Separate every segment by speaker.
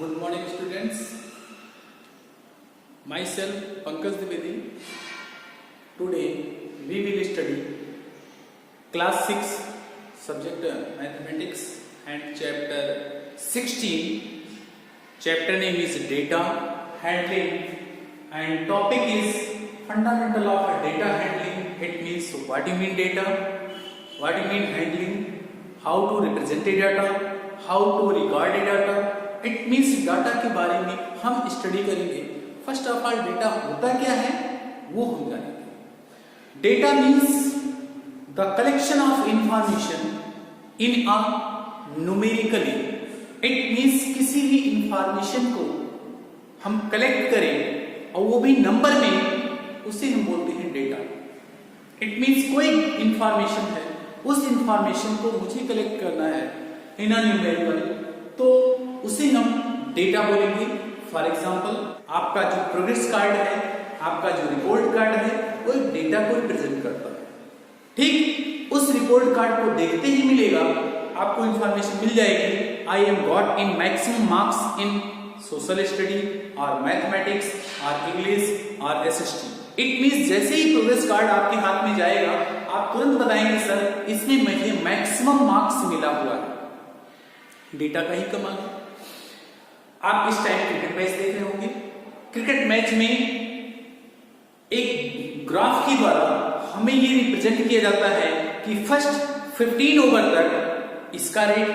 Speaker 1: Good morning, students. Myself, Pankaj Dwivedi. Today, we will study class 6 subject mathematics and chapter 16. Chapter name is data handling and topic is fundamental of data handling. It means what you mean data, what you mean handling, how to represent a data, how to record a data. It means data के बारे में हम study करेंगे. First of all data होता क्या है वो हम जानेंगे. Data means the collection of information in a numerically. It means किसी भी इंफॉर्मेशन को हम कलेक्ट करें और वो भी नंबर में, उसे हम बोलते हैं डेटा. इट मीन्स कोई इंफॉर्मेशन है, उस इंफॉर्मेशन को मुझे कलेक्ट करना है इन अ न्यूमेरिकल, तो उसे हम डेटा बोलेंगे. फॉर एग्जाम्पल आपका जो प्रोग्रेस कार्ड है, आपका जो रिपोर्ट कार्ड है, वो डेटा को रिप्रेजेंट करता है. ठीक, उस रिपोर्ट कार्ड को देखते ही मिलेगा आपको इंफॉर्मेशन मिल जाएगी. I am got in maximum marks in social study और मैथमेटिक्स और इंग्लिश और एसएसटी. इट मीन्स जैसे ही प्रोग्रेस कार्ड आपके हाथ में जाएगा आप तुरंत बताएंगे सर इसमें मुझे मैक्सिमम मार्क्स मिला हुआ है. डेटा का ही कमाल है. आप इस टाइम क्रिकेट मैच देख रहे होंगे. क्रिकेट मैच में एक ग्राफ के द्वारा हमें ये रिप्रेजेंट किया जाता है कि फर्स्ट 15 ओवर तक इसका रेट,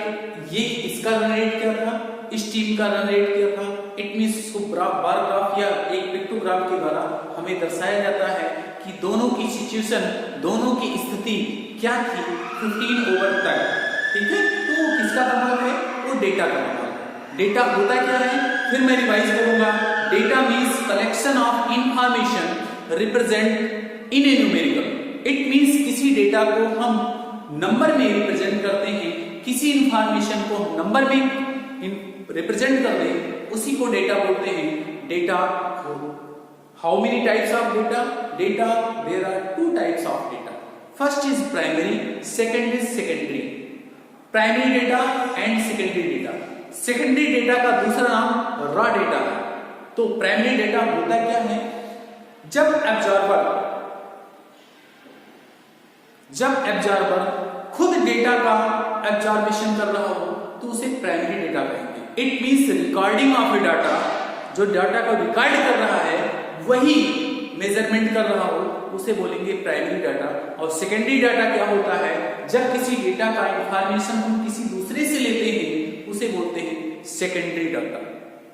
Speaker 1: ये इसका रन रेट क्या था, इस टीम का रन रेट क्या था. इट मीन्स उसको बार ग्राफ या एक पिक्टोग्राफ के द्वारा हमें दर्शाया जाता है कि दोनों की सिचुएशन, दोनों की स्थिति क्या थी 15 ओवर तक. ठीक है, तो वो किसका कमाल है, वो डेटा का कमाल है. डेटा होता क्या है, फिर मैं रिवाइज करूंगा. Data means collection of information represent in A numerical. It means किसी डेटा को हम नंबर में रिप्रेजेंट करते हैं, किसी इंफॉर्मेशन को नंबर में रिप्रेजेंट कर दें, उसी को डेटा बोलते हैं. Data, how many types of data? Data, there are 2 types of data. First is primary, second is secondary. Primary data and secondary data. Secondary data का दूसरा नाम रॉ डेटा है. तो प्राइमरी डेटा होता क्या है, जब एब्जॉर्बर खुद डेटा का एब्जॉर्बेशन कर रहा हो तो उसे प्राइमरी डेटा कहेंगे. It means recording of A data, जो डाटा को रिकॉर्ड कर रहा है वही मेजरमेंट कर रहा हो, उसे बोलेंगे प्राइमरी डाटा. और सेकेंडरी डाटा क्या होता है, जब किसी डेटा का इंफॉर्मेशन हम किसी दूसरे से लेते हैं उसे बोलते हैं सेकेंडरी डाटा.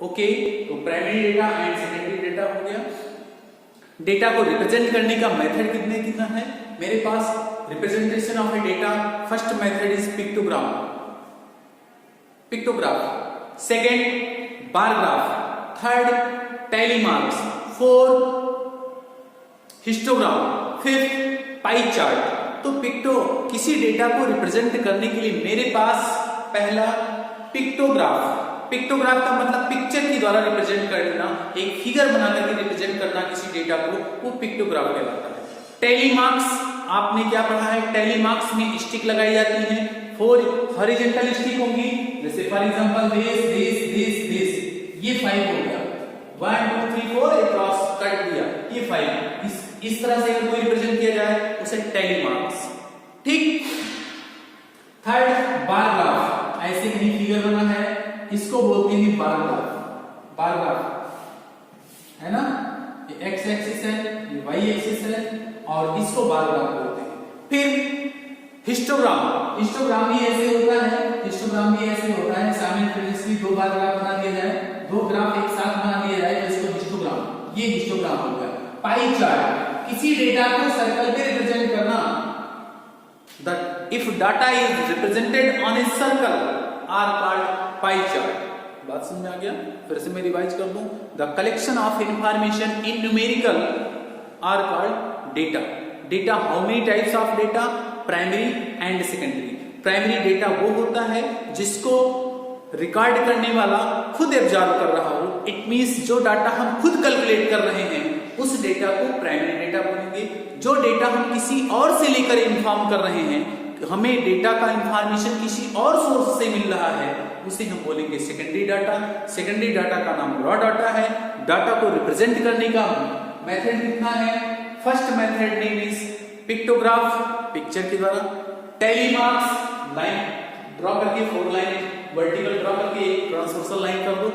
Speaker 1: ओके, तो primary data and secondary data हो गया. डेटा को रिप्रेजेंट करने का मेथड कितना है मेरे पास. Representation of a data, first method is pictograph, second bar graph, third tally marks, fourth histogram, fifth pie chart. तो किसी डेटा को रिप्रेजेंट करने के लिए मेरे पास पहला पिक्टोग्राफ का मतलब पिक्चर के द्वारा रिप्रेजेंट करना, एक फिगर बना करके रिप्रेजेंट करना किसी डेटा को, वो पिक्टोग्राफ कहलाता है. टैली मार्क्स आपने क्या पढ़ा है, टैली मार्क्स में स्टिक लगाई जाती है. 4 हॉरिजॉन्टल स्टिक होंगी, जैसे फॉर एग्जांपल दिस, ये 5 हो गया. 1 2 3 4 एक क्रॉस कट दिया, ये 5. इस तरह से अगर कोई रिप्रेजेंट किया जाए उसे टैली मार्क्स. ठीक. थर्ड बार ग्राफ, ऐसे कहीं फिगर बना है, इसको बोलते हैं बार ग्राफ है ना. ये एक्स एक्सिस है, ये वाई एक्सिस है और इसको बार ग्राफ बोलते हैं. फिर हिस्टोग्राम भी ऐसे होता है. साइमल्टेनियसली 2 बार ग्राफ बना दिया जाए, 2 ग्राफ एक साथ बना दिया जाए तो इसको हिस्टोग्राम, ये हिस्टोग्राम हो गया. पाई चार्ट, किसी डेटा को सर्कल पे रिप्रेजेंट करना. If data is represented on a circle are called pie chart. बात समझ में आ गया? फिर से मैं रिवाइज कर दूं. The collection of information in numerical are called data. Data, how many types of data? Primary and secondary. Primary data वो होता है जिसको रिकॉर्ड करने वाला खुद एब्जॉर्ब कर रहा हो. इट मींस जो डाटा हम खुद कैलकुलेट कर रहे हैं उस डेटा को प्राइमरी डेटा बोलेंगे. जो डेटा हम किसी और से लेकर इन्फॉर्म कर रहे हैं, हमें डेटा का इंफॉर्मेशन किसी और सोर्स से मिल रहा है उसे हम बोलेंगे सेकेंडरी डाटा। सेकेंडरी डाटा का नाम रॉ डाटा है। डाटा को रिप्रेजेंट करने का मेथड कितना है? First method name is pictograph, picture के द्वारा। टेलीमार्क्स, लाइन ड्रॉ करके 4 लाइन वर्टिकल ड्रॉ करके एक ट्रांसवर्सल लाइन कर दो,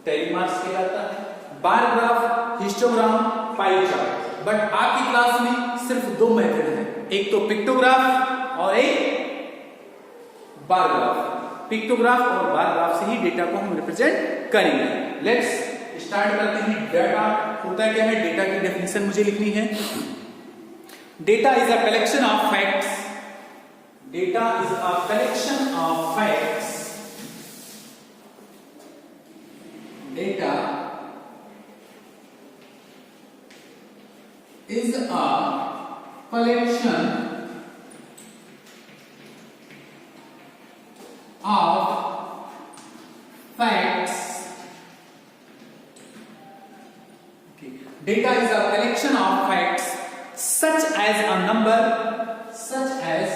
Speaker 1: टेलीमार्क्स कहलाता है। Bar graph, histogram, pie chart. But आपकी क्लास में सिर्फ 2 मेथड है, एक तो पिक्टोग्राफ और एक बार ग्राफ। पिक्टोग्राफ और बार ग्राफ से ही डेटा को हम रिप्रेजेंट करेंगे। लेट्स स्टार्ट करते हैं। डेटा होता क्या है? डेटा की डेफिनेशन मुझे लिखनी है। Data is a collection of facts. Data is a collection of facts. Data is a collection of facts. Okay. Data is a collection of facts such as a number, such as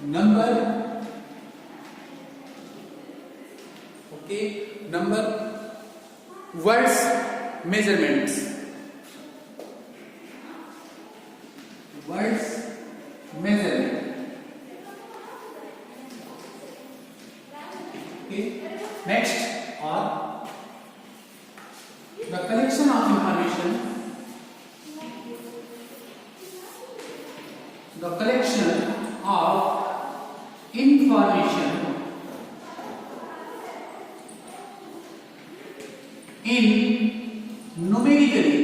Speaker 1: number, okay, number, words, measurements, words, measurement. Okay. Next, or the collection of information, the collection of information in numerically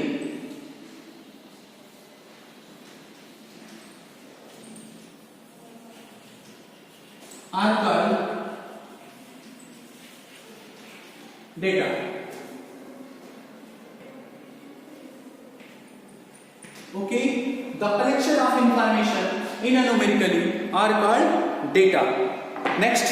Speaker 1: are called data. Okay, the collection of information in a numerically are called data. Next,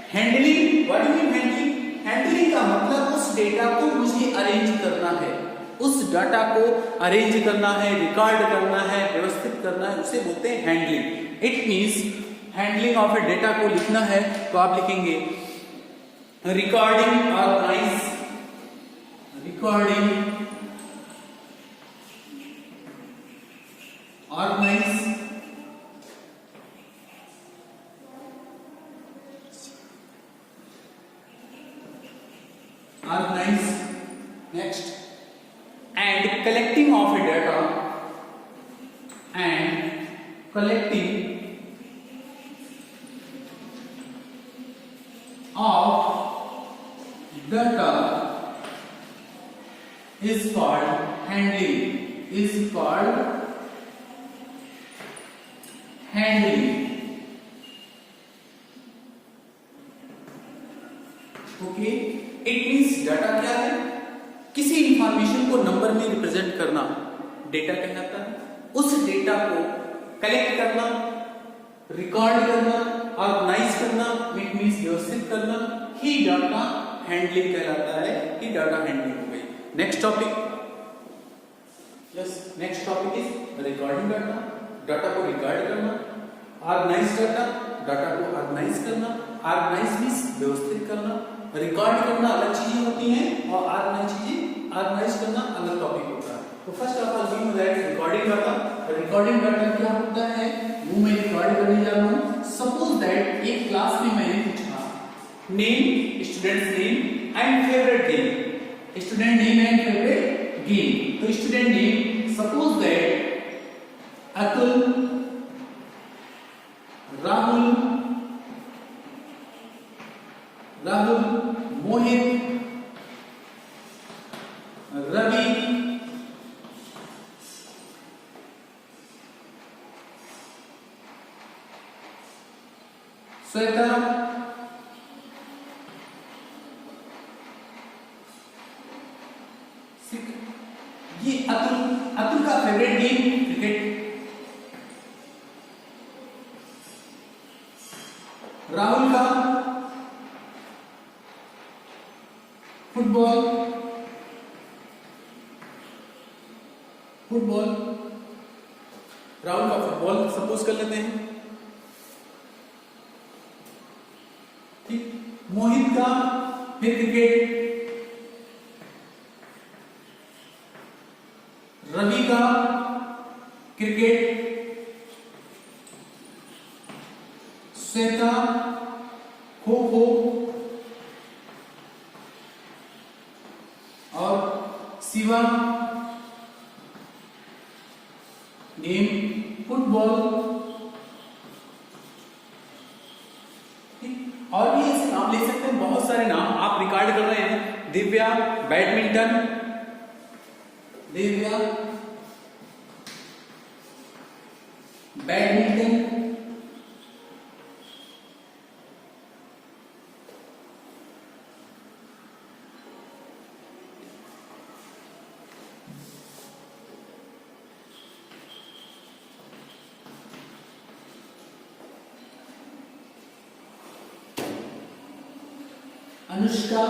Speaker 1: handling. What do you mean handling? Handling का मतलब उस data को मुझे arrange करना है, उस data को arrange करना है, रिकॉर्ड करना है, व्यवस्थित करना है, उसे बोलते हैं handling. It means handling of a data को लिखना है तो आप लिखेंगे recording, organise, recording, organise, organize. Next, and collecting of a data, and collecting of data is called handling, is called handling. Okay, it means data क्या है? किसी information को नंबर में रिप्रेजेंट करना डेटा कहलाता है। उस डेटा को कलेक्ट करना, रिकॉर्ड करना, ऑर्गेनाइज करना, इट मीन्स व्यवस्थित करना ही डाटा हैंडलिंग कहलाता है। ही डाटा हैंडलिंग हो गई। Next topic, yes, next topic is recording data. Data को रिकॉर्ड करना, ऑर्गेनाइज डाटा, डाटा को ऑर्गेनाइज करना, ऑर्गेनाइज मीन्स व्यवस्थित करना, रिकॉर्ड करना अलग चीजें होती हैं और ऑर्गेनाइज करना अलग टॉपिक होता है। तो first of all we know that recording data. Recording data क्या होता है वो मैं रिकॉर्ड करने जा रहा हूँ। सपोज दैट एक क्लास में मैंने पूछा name, students name and favourite game, student name and favourite game. तो student name suppose that Atul, Rahul, Mohit, Ravi, Shweta, ये अतुल का फेवरेट गेम क्रिकेट, राहुल का फुटबॉल, राहुल का फुटबॉल सपोज कर लेते हैं, ठीक। मोहित का फिर क्रिकेट, रवि का क्रिकेट, श्वेता खो खो और शिवा गेम फुटबॉल, ठीक। और भी ऐसे नाम ले सकते हैं, बहुत सारे नाम आप रिकॉर्ड कर रहे हैं। Divya badminton, Divya badminton, Anushka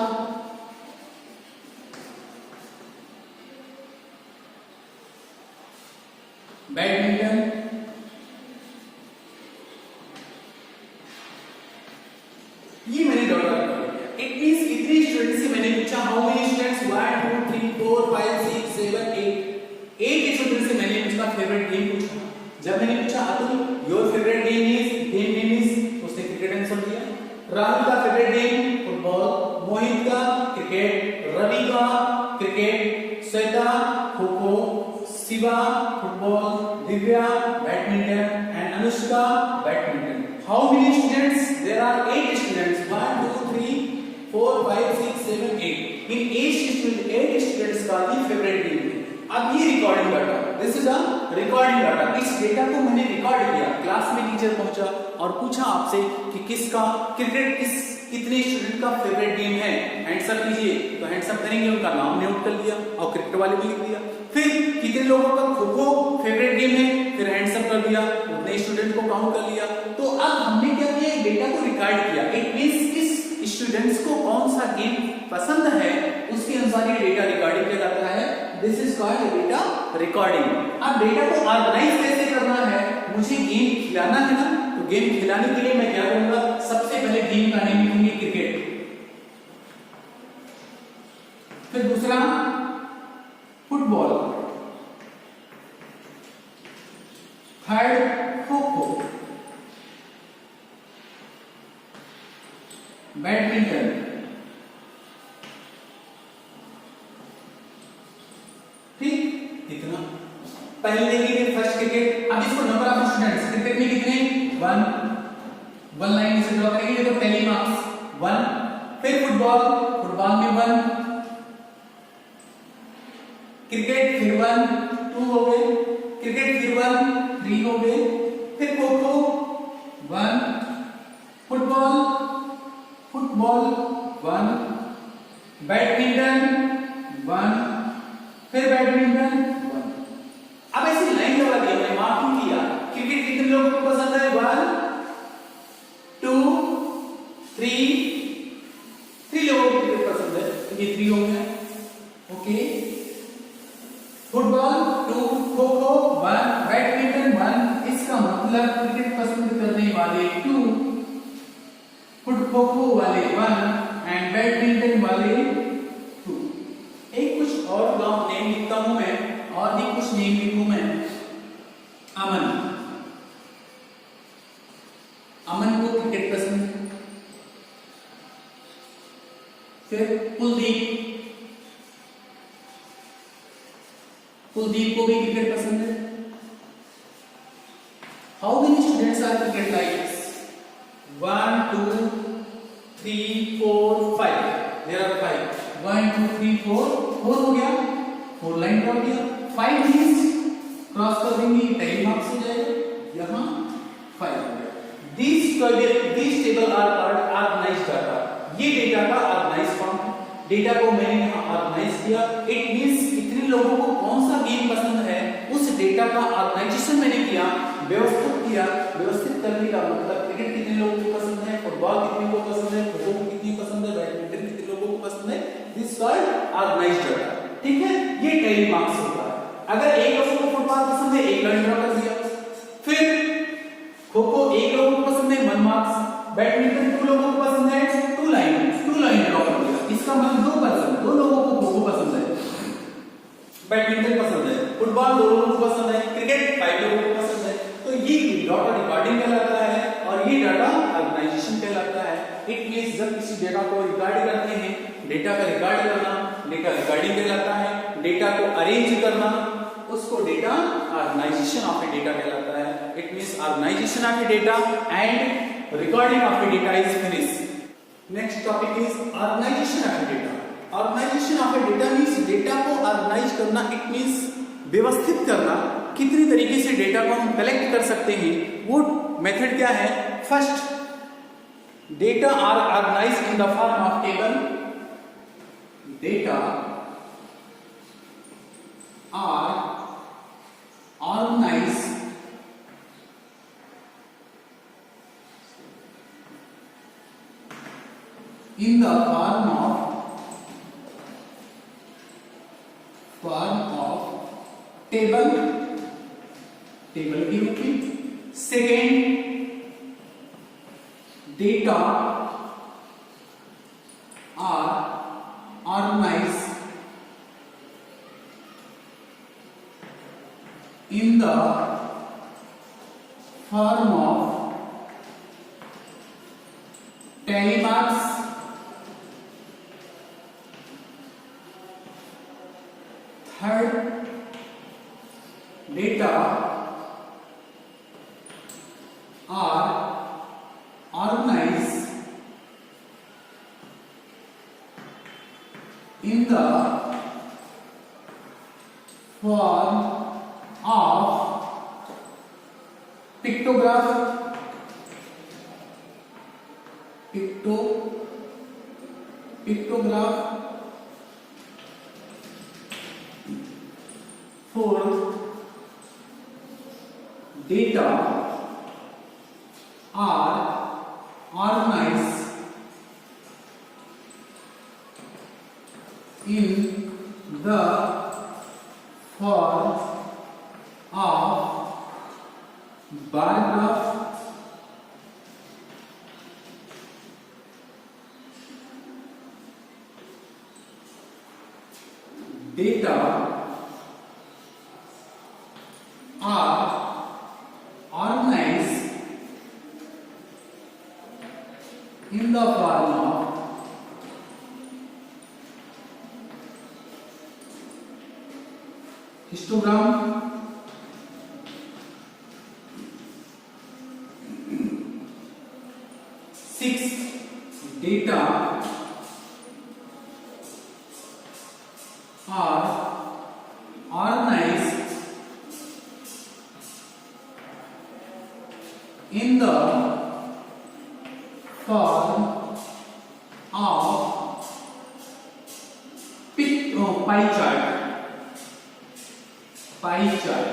Speaker 1: badminton, ये मैंने डॉट कर दिया। इट मींस इतने स्टूडेंट से मैंने पूछा हाउ मेनी स्टूडेंट्स 1 2 3 4 5 6 7 8 8 स्टूडेंट से मैंने उसका फेवरेट गेम पूछा। जब मैंने पूछा Atul your favourite game name is, उसने क्रिकेट आंसर दिया। राहुल का फेवरेट गेम फुटबॉल, मोहित का क्रिकेट, रवि का cricket, Shweta kho kho, Shiva football, Divya badminton and Anushka badminton. How many students? There are 8 students, 1 2 3 4 5 6 7 8। इन 8 स्टूडेंट्स का ही फेवरेट गेम है। अब ये recording data, this is a recording data. इस डेटा को मैंने रिकॉर्ड किया, क्लास में टीचर पहुंचा और पूछा आपसे कि किसका क्रिकेट कितने स्टूडेंट का फेवरेट गेम है, हैंड्स अप कीजिए। तो हैंड्स अप करेंगे, उनका नाम नोट कर लिया और क्रिकेट वाले को लिख दिया। फिर कितने लोगों का खो खो फेवरेट गेम है, फिर हैंड्स अप कर दिया, उतने स्टूडेंट को काउंट कर लिया। तो अब हमने क्या किया, डेटा को रिकॉर्ड किया। इट मींस किस स्टूडेंट्स को कौन सा गेम पसंद है उसके अनुसार ये डेटा रिकॉर्डिंग किया जाता है। This is called data recording. अब डेटा को ऑर्गेनाइज कैसे करना है, मुझे गेम खिलाना है ना, तो गेम खिलाने के लिए मैं क्या करूंगा, सबसे पहले गेम का नेम लिखूंगी क्रिकेट, फिर दूसरा football, third kho kho, badminton, ठीक। इतना पहले की फर्स्ट क्रिकेट। अब इसको नंबर ऑफ स्टूडेंट्स क्रिकेट में कितने, 1 लाइन से ड्रॉ करेंगे, देखो पहली मार्क्स 1। फिर फुटबॉल में 1, क्रिकेट फिर 1 2 हो गए, क्रिकेट फिर 1 3 हो गए, फिर खो खो 1, फुटबॉल 1, बैडमिंटन 1, फिर बैडमिंटन 1। अब ऐसी लाइन लगा दिया, मैंने मार्किंग किया। क्रिकेट कितने लोगों को पसंद है, 1 2 3 लोगों को क्रिकेट पसंद है, तो ये 3 हो गया। Okay, football 2, kho kho 1, badminton 1। इसका मतलब क्रिकेट पसंद करने वाले 2, खो खो वाले 1 एंड बैडमिंटन वाले 2। एक कुछ और नाम नेम लिखता हूं मैं, और भी कुछ नेम लिखूं मैं। अमन को क्रिकेट पसंद है। फिर कुलदीप को भी क्रिकेट पसंद है। How many students are cricket likes, 1 2 3 4 5। There are 5, 1 2 3 4 हो गया, 4 लाइन ड्रॉ किया। 5 मींस क्रॉस कर देंगे, टाइम मार्क्स हो जाएगा, यहां 5 हो गया। This table are called organised data. ये डेटा का ऑर्गेनाइज फॉर्म है। डेटा को मैंने यहां ऑर्गेनाइज किया। इट मींस कितने लोगों को कौन सा गेम पसंद है, उस डेटा का ऑर्गेनाइजेशन मैंने किया, व्यवस्थित किया। व्यवस्थित करने का मतलब क्रिकेट कितने लोगों को पसंद है, फुटबॉल कितने को पसंद है, खो खो कितनी पसंद है, बैडमिंटन कितने लोगों को पसंद है। दिस कॉल्ड ऑर्गेनाइज्ड डाटा, ठीक है। ये 10 मार्क्स होता है। अगर एक लोगों को फुटबॉल पसंद है, एक लाइन ड्रॉ कर दिया। जब किसी डेटा को रिकॉर्ड करते हैं, डेटा का रिकॉर्ड करना डेटा रिकॉर्डिंग कहलाता है। डेटा को अरेंज करना उसको data organisation of a data कहलाता है। It means organisation of a data and recording of a data is finish. Next topic is organisation of a data. Organisation of a data means data को organise करना। It means व्यवस्थित करना, कितनी तरीके से data को हम कलेक्ट कर सकते हैं, वो मेथड क्या है। First, data are organised in the form of table. Data are organised in the form of table के रूप में। Second, data are organised in the form of tally marks। Third, data are organized in the form of pictograph। pictograph। Fourth, data are organized in the form of bar graph। Data are organized in the form of histogram। Six, data are organized in the form of pie chart।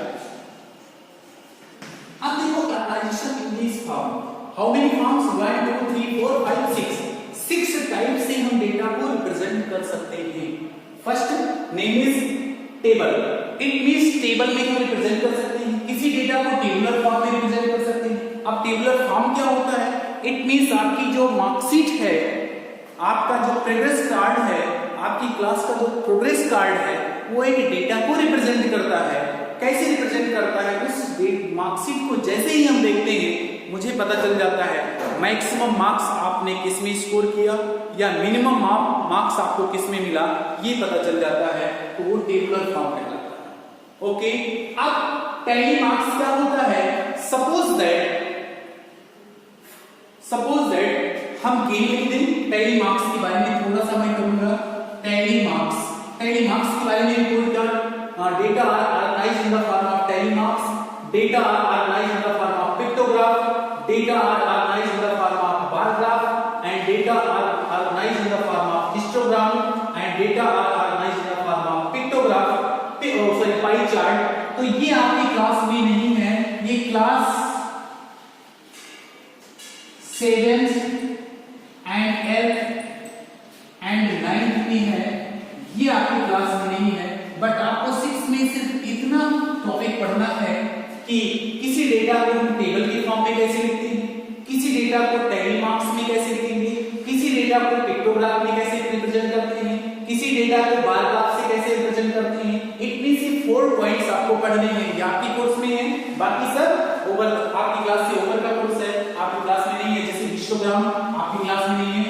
Speaker 1: अब देखो organisation in this form, how many forms, 1 2 3 4 5 6 type से हम data को represent कर सकते हैं। First name is table. It means table में हम रिप्रेजेंट कर सकते हैं, किसी डेटा को टेबुलर फॉर्म में रिप्रेजेंट कर सकते हैं। अब टेबुलर फॉर्म क्या होता है। इट मींस आपकी जो मार्कशीट है, आपका जो प्रोग्रेस कार्ड है, आपकी क्लास का जो प्रोग्रेस कार्ड है, वो एक डेटा को रिप्रेजेंट करता है। कैसे रिप्रेजेंट करता है, उस मार्कशीट को जैसे ही हम देखते हैं मुझे पता चल जाता है मैक्सिमम मार्क्स आपने किस में स्कोर किया या मिनिमम मार्क्स आपको किस में मिला, ये पता चल जाता है, तो वो टेबुलर फॉर्म कहलाता है। ओके, अब टैली मार्क्स क्या होता है। सपोज दैट हम गेम लिख दें। टैली मार्क्स के बारे में थोड़ा सा मैं कहूंगा। टैली मार्क्स के बारे में रिपोर्ट कर। Data are organised in the form of tally marks. Data are organised in the form of pictograph. Data are organised in the form of bar graph and data are organised in the form of histogram and data are organised in the form of pictograph. Pie chart. तो ये आपकी class में नहीं है, ये class 7th and 8th and 9th में है, ये आपकी क्लास में नहीं है। बट आपको 6 में सिर्फ इतना टॉपिक पढ़ना है कि किसी डेटा को हम टेबल के फॉर्म में कैसे लिखते हैं, किसी डेटा को टैली मार्क्स में कैसे लिखेंगे, किसी डेटा को पिक्टोग्राफ में कैसे रिप्रेजेंट करते हैं, किसी डेटा को बार ग्राफ से कैसे रिप्रेजेंट करते हैं। इतनी सी 4 पॉइंट्स आपको पढ़ने हैं। ये आपकी कोर्स में है, बाकी सब ओवर आपकी क्लास से ओवर का कोर्स है, आपकी क्लास में नहीं है। जैसे हिस्टोग्राम आपकी क्लास में नहीं है,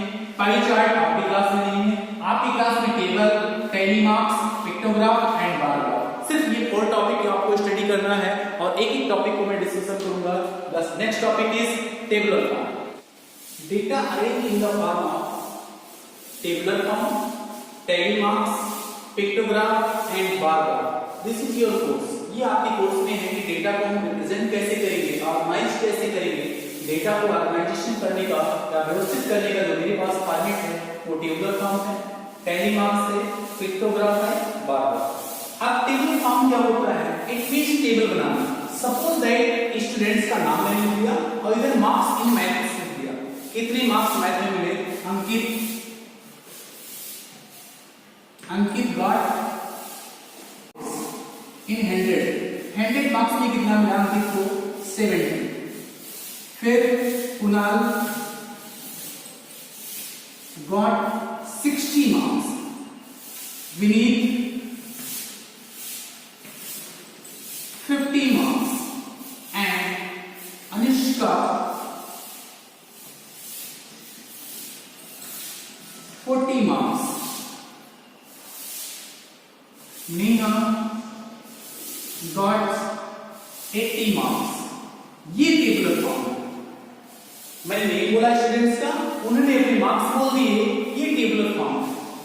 Speaker 1: पाई चार्ट आपकी क्लास में नहीं है, आपकी क्लास में table, tally marks, pictograph and bar graph, सिर्फ ये 4 टॉपिक आपको स्टडी करना है और एक एक टॉपिक को मैं डिस्कशन करूंगा। बस next topic is tabular form. Data arrange in the form of tabular form, tally marks, pictograph and bar graph. This is your course. ये आपके कोर्स में है कि डेटा को हम रिप्रेजेंट कैसे करेंगे, ऑर्गेनाइज कैसे करेंगे। डेटा को ऑर्गेनाइजेशन करने का या व्यवस्थित करने का जो मेरे पास फॉर्मेट है वो टेबुलर फॉर्म है, टैली मार्क्स है, पिक्टोग्राफ है, बार ग्राफ। अब टेबुलर फॉर्म क्या होता है? It means table banana. Suppose that students का नाम मैंने लिख दिया और इधर मार्क्स इन मैथ्स लिख दिया। कितने मार्क्स मैथ में मिले? अंकित गॉट इन 100 मार्क्स में कितना मिला अंकित को? 70। फिर Kunal got 60 marks, Vineet 50 marks and Anushka 40 marks. Neha got 80 marks। ये टेबुलर फॉर्म है। मैंने नहीं बोला स्टूडेंट्स का, उन्होंने अपने मार्क्स बोल दिए। ये टेबुलर फॉर्म है।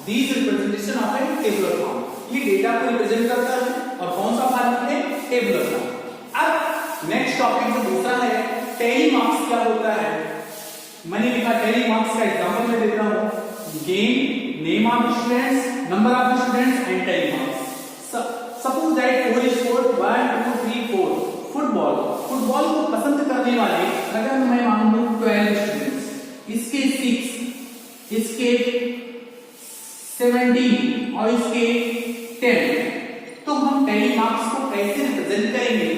Speaker 1: This representation of A tabular form. ये डेटा को रिप्रेजेंट करता है और कौन सा फॉर्म है? Tabular form. अब नेक्स्ट टॉपिक जो दूसरा है टैली मार्क्स क्या होता है? मैंने लिखा टैली मार्क्स का एग्जांपल मैं देता हूं। Game, name of students, number of students and tally marks. Suppose that 4 is scored 1 2 3 4। Football को पसंद करने वाले अगर मैं मान लूं 12 स्टूडेंट्स, इसके 6, इसके 17 और इसके 10, तो हम टैली मार्क्स को कैसे रिप्रेजेंट करेंगे?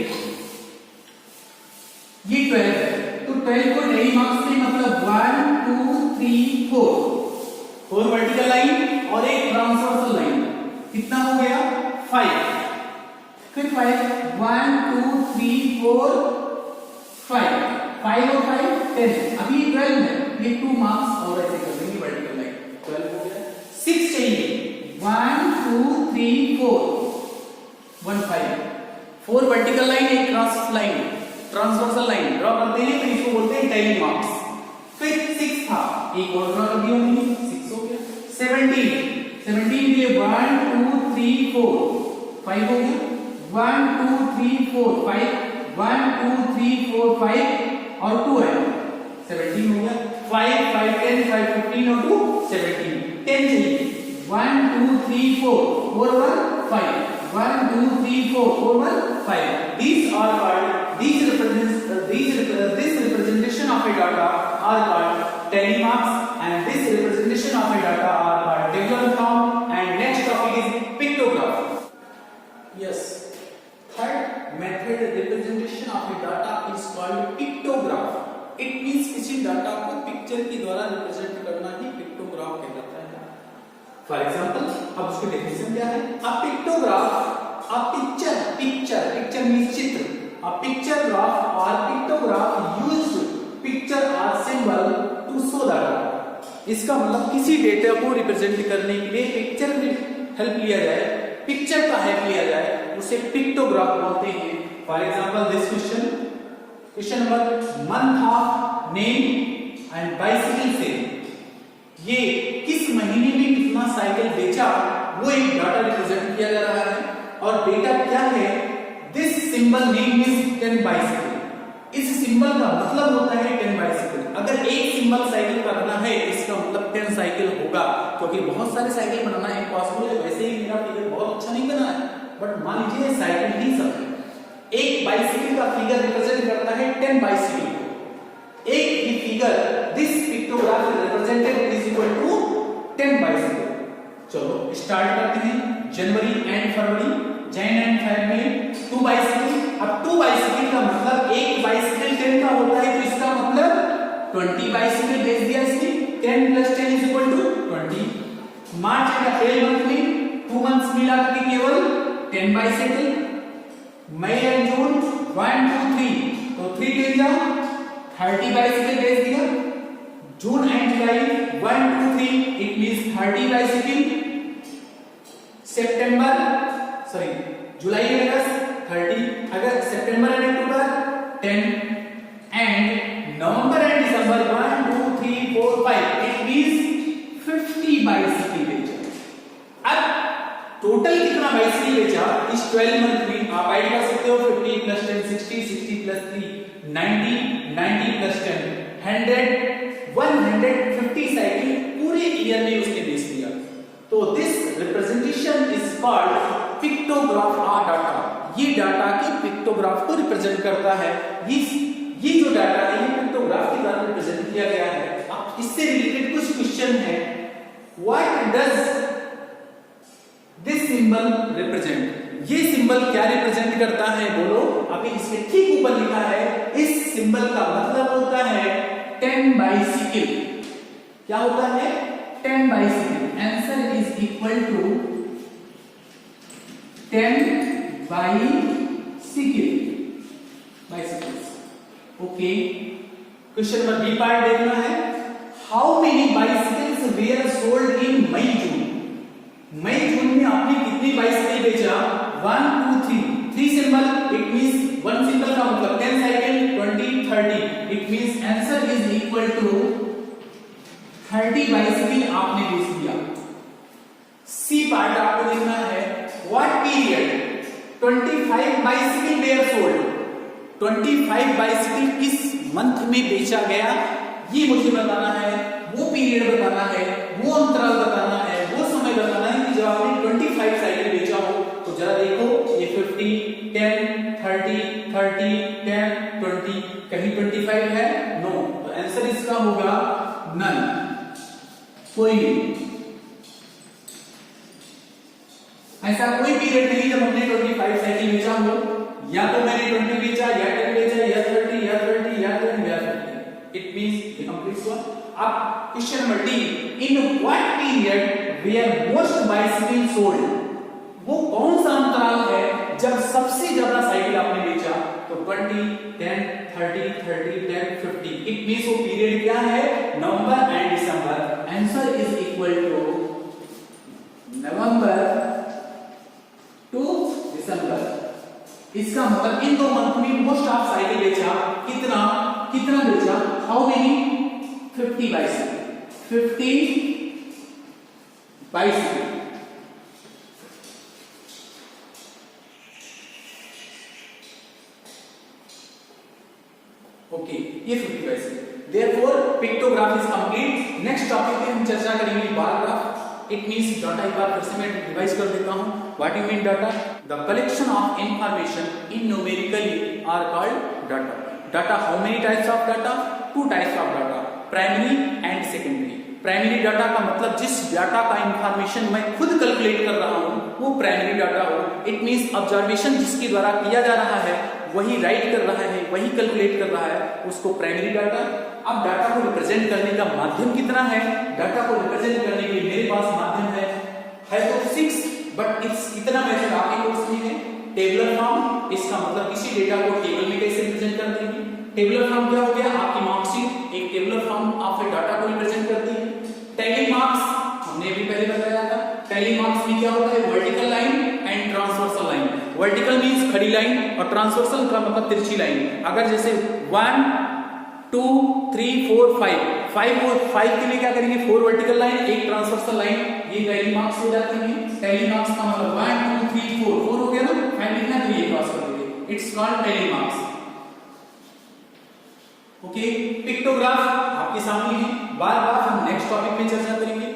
Speaker 1: ये 12 है तो 12 को टैली मार्क्स में मतलब 1 2 3 4 वर्टिकल लाइन और एक ट्रांसवर्सल लाइन। कितना हो गया? 5। फिर 5 1 2 3 4 5 और 5 10। अभी 12 है, ये 2 मार्क्स और ऐसे कर देंगे वर्टिकल लाइन। 12 हो गया। 6 चाहिए। 1 2 3 4 1 5 4 वर्टिकल लाइन, एक ट्रांसवर्सल लाइन ड्रॉ करते हैं तो इसको बोलते हैं टैली मार्क्स। फिर 6 था, एक और ड्रॉ कर दिया हमने, 6 हो गया। 17 के लिए 1 2 3 4 5 हो गया। 1 2 3 4 5 1 2 3 4 5 और 2 है, 17 हो गया। 5 5 10 5 15 और 2 17 10 चाहिए। 1 2 3 4 4 1 5 1 2 3 4 4 1 5। These are called this representation of a data are called tally marks and this representation of a data are called tabular form। And next topic is pictograph। Yes, third method representation of a data is called pictograph। It means किसी data को picture के द्वारा represent करना ही pictograph कहलाता है। For example अब उसकी definition क्या है? अ पिक्टोग्राफ, अ पिक्चर मींस चित्र। A picture graph or pictograph used picture or symbol to show the data। इसका मतलब किसी डेटा को रिप्रेजेंट करने के लिए पिक्चर में हेल्प लिया जाए, पिक्चर का हेल्प लिया जाए, उसे पिक्टोग्राफ बोलते हैं। For example this question number month of name and bicycle sale. ये किस महीने में कितना साइकिल बेचा वो एक डाटा रिप्रेजेंट किया जा रहा है। और डेटा क्या है? This symbol name is 10 bicycle। इस सिंबल का मतलब होता है 10 बाइसिकल। अगर एक सिंबल साइकिल का बना है इसका मतलब 10 साइकिल होगा, क्योंकि बहुत सारे साइकिल बनाना इम्पॉसिबल है। वैसे ही मेरा फिगर बहुत अच्छा नहीं बना है, बट मान लीजिए साइकिल ही सब है। एक बाइसिकल का फिगर रिप्रेजेंट करता है 10 बाइसिकल को। एक ये figure this pictograph represented is equal to 10 bicycle. चलो स्टार्ट करते हैं। January and February, Jan and February 2 bicycle. अब 2 बाइसिकल का मतलब एक बाइसिकल 10 का होता है, तो इसका मतलब 20 बाइसिकल भेज दिया इसने। 10 + 10 is equal to 20। March and April month में 2 मंथ्स मिला करके केवल 10 बाइसिकल। मई एंड जून 1 2 3 तो 3 10 जा 30 बाइसिकल भेज दिया। जून and July 1 2 bicycle it means 30 bicycle. September sorry July August 30, अगर September and October 10 and November and December 1 2 3 4 5 it means 50 bicycle बेचा. अब टोटल कितना बाइसिकल बेचा इस 12 मंथ में आप ऐड कर सकते हो 50 प्लस 10 60 60 प्लस 3 90 90 प्लस 10 100 150 साइकिल पूरे ईयर में उसने बेच दिया. तो this representation is called pictograph of data. ये डाटा के पिक्टोग्राफ को रिप्रेजेंट करता है. ये जो डाटा है ये पिक्टोग्राफ के द्वारा रिप्रेजेंट किया गया है. अब इससे रिलेटेड कुछ क्वेश्चन है. What does this symbol represent? ये सिंबल क्या रिप्रेजेंट करता है बोलो. अभी इसके ठीक ऊपर लिखा है इस सिंबल का मतलब होता है 10 बाइसिकल. क्या होता है 10 bicycle. Answer is equal to 10 bicycles. Okay question number B part देखना है. How many bicycles were sold in May June? मई जून में आपने कितनी बाइसिकल बेचा? 1 2 3 3 symbol it means one symbol का मतलब 10 cycle 20 30 it means answer is equal to 30 bicycle आपने बेच दिया. सी पार्ट आपको देखना है. What period 25 bicycle were sold? 25 bicycle किस मंथ में बेचा गया ये मुझे बताना है. वो पीरियड बताना है, वो अंतराल बताना है, वो समय बताना है कि जब आपने 25 साइकिल बेचा हो. तो जरा देखो ये 50 10 30 30 10 20 कहीं 25 है? नो. तो आंसर इसका होगा नन. कोई नहीं. ऐसा कोई पीरियड नहीं जब हमने 25 साइकिल बेचा हो. या तो मैंने 20 बेचा या 10 बेचा या 30 या 30 या 10 या 50. इट मींस ये कंप्लीट हुआ. अब question number d. In what period were most bicycle sold? वो कौन सा अंतराल है जब सबसे ज्यादा साइकिल आपने बेचा? तो 20 10 30 30 10 50. इट मींस वो पीरियड क्या है? November and December. Answer is equal to November to December. इसका मतलब इन दो मंथ में मोस्ट ऑफ साइकिल बेचा. कितना कितना बेचा? How many? 50 bicycle. 50 bicycle. Okay ये 50 bicycle. Therefore pictograph is complete. Next topic पे हम चर्चा करेंगे bar graph. It means data. एक बार फिर से मैं रिवाइज कर देता हूं. What you mean data? The collection of information in numerically are called data. Data how many types of data? 2 types of data, primary and secondary. Primary data का मतलब जिस डाटा का इंफॉर्मेशन मैं खुद कैलकुलेट कर रहा हूं वो प्राइमरी डाटा हो. इट मींस ऑब्जर्वेशन जिसके द्वारा किया जा रहा है वही राइट कर रहा है, वही कैलकुलेट कर रहा है, उसको प्राइमरी डाटा. अब डाटा को रिप्रेजेंट करने का माध्यम कितना है? डाटा को रिप्रेजेंट करने के लिए मेरे पास माध्यम है तो 6 बट इतना मेथड आपके कोर्स में है. Tabular form. इसका मतलब किसी डेटा को टेबल में कैसे रिप्रेजेंट करते हैं. टेबुलर फॉर्म क्या हो गया? आपकी मार्कशीट एक tabular form of A data को रिप्रेजेंट करती है. टैली मार्क्स हमने भी पहले बताया था. टैली मार्क्स में क्या होता है? Vertical line and transversal line. Vertical means खड़ी लाइन और ट्रांसवर्सल का मतलब तिरछी लाइन. अगर जैसे 1 2 3 4 5 के लिए क्या करेंगे? 4 वर्टिकल लाइन, एक ट्रांसवर्सल लाइन. ये टैली मार्क्स हो जाते हैं. टैली मार्क्स का मतलब 1 2 3 4 हो गया ना. 5 लिखना तो ये क्रॉस कर देंगे. It's called tally marks. Okay pictograph आपके सामने है. बार बार हम नेक्स्ट टॉपिक में चर्चा करेंगे.